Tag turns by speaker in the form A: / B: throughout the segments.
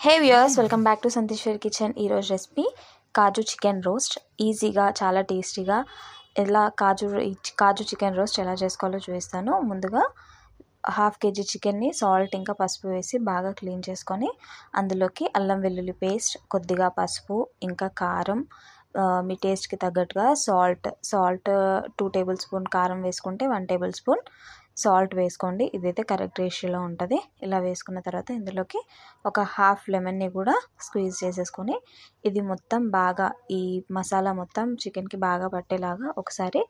A: Hey viewers, welcome back to Santheeswari kitchen. ఈరోజు recipe kaju chicken roast. ఈజీగా చాలా టేస్టీగా ఎలా కాజు చికెన్ రోస్ట్ ఎలా చేసుకోవాలో చూపిస్తాను. ముందుగా హాఫ్ కేజీ చికెన్ని సాల్ట్ ఇంకా పసుపు వేసి బాగా క్లీన్ చేసుకొని అందులోకి అల్లం వెల్లుల్లి పేస్ట్, కొద్దిగా పసుపు ఇంకా కారం, మీ టేస్ట్కి తగ్గట్టుగా సాల్ట్ 2 టేబుల్ స్పూన్ కారం వేసుకుంటే 1 టేబుల్ స్పూన్ సాల్ట్ వేసుకోండి. ఇదైతే కరెక్ట్ రేషియోలో ఉంటుంది. ఇలా వేసుకున్న తర్వాత ఇందులోకి ఒక హాఫ్ లెమన్ని కూడా స్క్వీజ్ చేసేసుకొని ఇది మొత్తం బాగా ఈ మసాలా మొత్తం చికెన్కి బాగా పట్టేలాగా ఒకసారి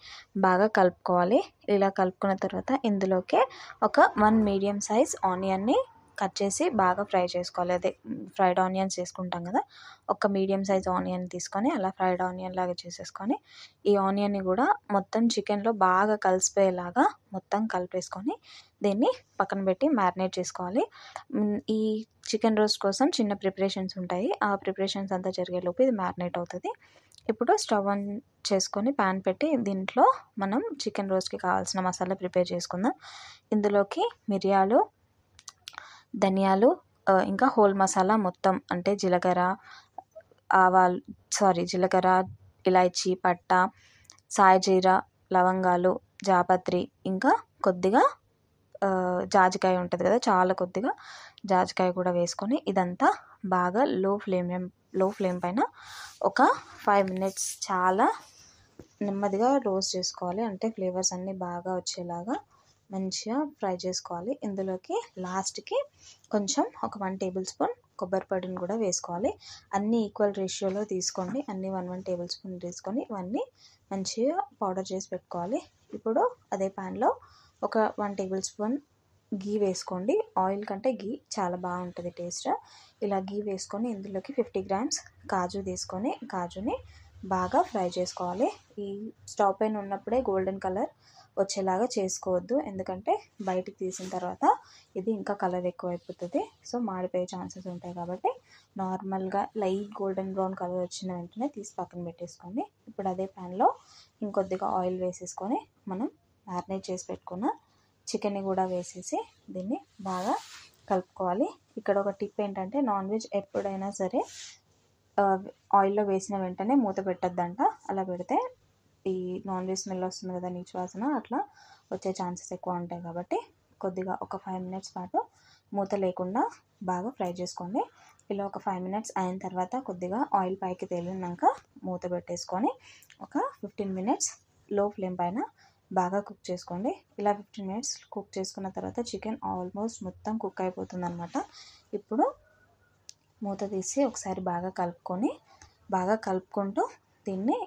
A: బాగా కలుపుకోవాలి. ఇలా కలుపుకున్న తర్వాత ఇందులోకి ఒక 1 మీడియం సైజ్ ఆనియన్ని కట్ చేసి బాగా ఫ్రై చేసుకోవాలి. అదే ఫ్రైడ్ ఆనియన్స్ చేసుకుంటాం కదా, ఒక మీడియం సైజ్ ఆనియన్ తీసుకొని అలా ఫ్రైడ్ ఆనియన్ లాగా చేసేసుకొని ఈ ఆనియన్ని కూడా మొత్తం చికెన్లో బాగా కలిసిపోయేలాగా మొత్తం కలిపేసుకొని దీన్ని పక్కన పెట్టి మ్యారినేట్ చేసుకోవాలి. ఈ చికెన్ రోస్ట్ కోసం చిన్న ప్రిపరేషన్స్ ఉంటాయి. ఆ ప్రిపరేషన్స్ అంతా జరిగేలోపు ఇది మ్యారినేట్ అవుతుంది. ఇప్పుడు స్టవ్ ఆన్ చేసుకొని ప్యాన్ పెట్టి దీంట్లో మనం చికెన్ రోస్ట్కి కావాల్సిన మసాలా ప్రిపేర్ చేసుకుందాం. ఇందులోకి మిరియాలు, ధనియాలు, ఇంకా హోల్ మసాలా మొత్తం అంటే జీలకర్ర, ఇలాచీ, పట్ట, సాయిజీరా, లవంగాలు, జాపత్రి, ఇంకా కొద్దిగా జాజికాయ ఉంటుంది కదా, చాలా కొద్దిగా జాజికాయ కూడా వేసుకొని ఇదంతా బాగా లో ఫ్లేమ్ పైన ఒక 5 మినిట్స్ చాలా నెమ్మదిగా రోస్ట్ చేసుకోవాలి. అంటే ఫ్లేవర్స్ అన్నీ బాగా వచ్చేలాగా మంచిగా ఫ్రై చేసుకోవాలి. ఇందులోకి లాస్ట్కి కొంచెం ఒక 1 టేబుల్ స్పూన్ కొబ్బరి పొడిని కూడా వేసుకోవాలి. అన్నీ ఈక్వల్ రేషియోలో తీసుకోండి. అన్నీ 1 టేబుల్ స్పూన్ తీసుకొని ఇవన్నీ మంచిగా పౌడర్ చేసి పెట్టుకోవాలి. ఇప్పుడు అదే ప్యాన్లో ఒక 1 టేబుల్ స్పూన్ గీ వేసుకోండి. ఆయిల్ కంటే గీ చాలా బాగుంటుంది టేస్ట్. ఇలా గీ వేసుకొని ఇందులోకి 50 గ్రామ్స్ కాజు తీసుకొని కాజుని బాగా ఫ్రై చేసుకోవాలి. ఈ స్టవ్ పైన ఉన్నప్పుడే గోల్డెన్ కలర్ వచ్చేలాగా చేసుకోవద్దు, ఎందుకంటే బయటికి తీసిన తర్వాత ఇది ఇంకా కలర్ ఎక్కువ అయిపోతుంది. సో మాడిపోయే ఛాన్సెస్ ఉంటాయి. కాబట్టి నార్మల్గా లైట్ గోల్డెన్ బ్రౌన్ కలర్ వచ్చిన వెంటనే తీసి పక్కన పెట్టేసుకోండి. ఇప్పుడు అదే ప్యాన్లో ఇంకొద్దిగా ఆయిల్ వేసేసుకొని మనం మ్యారినేట్ చేసి పెట్టుకున్న చికెన్ని కూడా వేసేసి దీన్ని బాగా కలుపుకోవాలి. ఇక్కడ ఒక టిప్ ఏంటంటే, నాన్ వెజ్ ఎప్పుడైనా సరే ఆయిల్లో వేసిన వెంటనే మూత పెట్టద్దంట. అలా పెడితే ఈ నాన్ వెజ్ స్మెల్ వస్తుంది కదా, నీచు వాసన, అట్లా వచ్చే ఛాన్సెస్ ఎక్కువ ఉంటాయి. కాబట్టి కొద్దిగా ఒక 5 మినిట్స్ పాటు మూత లేకుండా బాగా ఫ్రై చేసుకోండి. ఇలా ఒక 5 మినిట్స్ అయిన తర్వాత కొద్దిగా ఆయిల్ పైకి తేలినాక మూత పెట్టేసుకొని ఒక 15 మినిట్స్ లో ఫ్లేమ్ పైన బాగా కుక్ చేసుకోండి. ఇలా 15 మినిట్స్ కుక్ చేసుకున్న తర్వాత చికెన్ ఆల్మోస్ట్ మొత్తం కుక్ అయిపోతుంది అనమాట. ఇప్పుడు మూత తీసి ఒకసారి బాగా కలుపుకుంటూ దీన్ని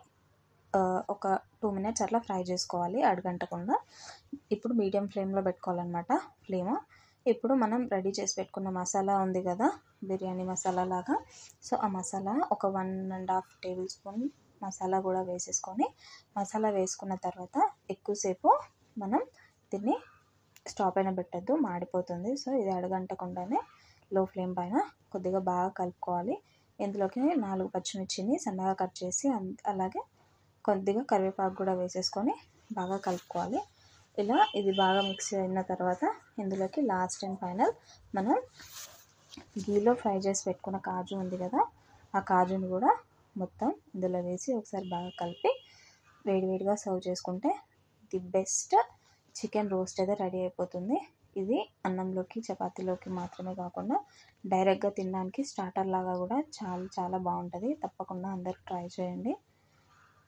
A: ఒక 2 మినిట్స్ అట్లా ఫ్రై చేసుకోవాలి, అడుగంటకుండా. ఇప్పుడు మీడియం ఫ్లేమ్లో పెట్టుకోవాలన్నమాట ఫ్లేమ్. ఇప్పుడు మనం రెడీ చేసి పెట్టుకున్న మసాలా ఉంది కదా, బిర్యానీ మసాలా లాగా, సో ఆ మసాలా ఒక 1.5 టేబుల్ స్పూన్ మసాలా కూడా వేసేసుకొని మసాలా వేసుకున్న తర్వాత ఎక్కువసేపు మనం దీన్ని స్టవ్ పైన పెట్టద్దు, మాడిపోతుంది. సో ఇది అడుగంటకుండానే లో ఫ్లేమ్ పైన కొద్దిగా బాగా కలుపుకోవాలి. ఇందులోకి 4 పచ్చిమిర్చిని సన్నగా కట్ చేసి అలాగే కొద్దిగా కరివేపాకు కూడా వేసేసుకొని బాగా కలుపుకోవాలి. ఇలా ఇది బాగా మిక్స్ అయిన తర్వాత ఇందులోకి లాస్ట్ అండ్ ఫైనల్ మనం గీలో ఫ్రై చేసి పెట్టుకున్న కాజు ఉంది కదా, ఆ కాజుని కూడా మొత్తం ఇందులో వేసి ఒకసారి బాగా కలిపి వేడివేడిగా సర్వ్ చేసుకుంటే ది బెస్ట్ చికెన్ రోస్ట్ అయితే రెడీ అయిపోతుంది. ఇది అన్నంలోకి, చపాతీలోకి మాత్రమే కాకుండా డైరెక్ట్గా తినడానికి స్టార్టర్ లాగా కూడా చాలా చాలా బాగుంటుంది. తప్పకుండా అందరూ ట్రై చేయండి.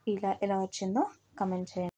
A: ఇలా ఎలా వచ్చిందో కమెంట్ చేయండి.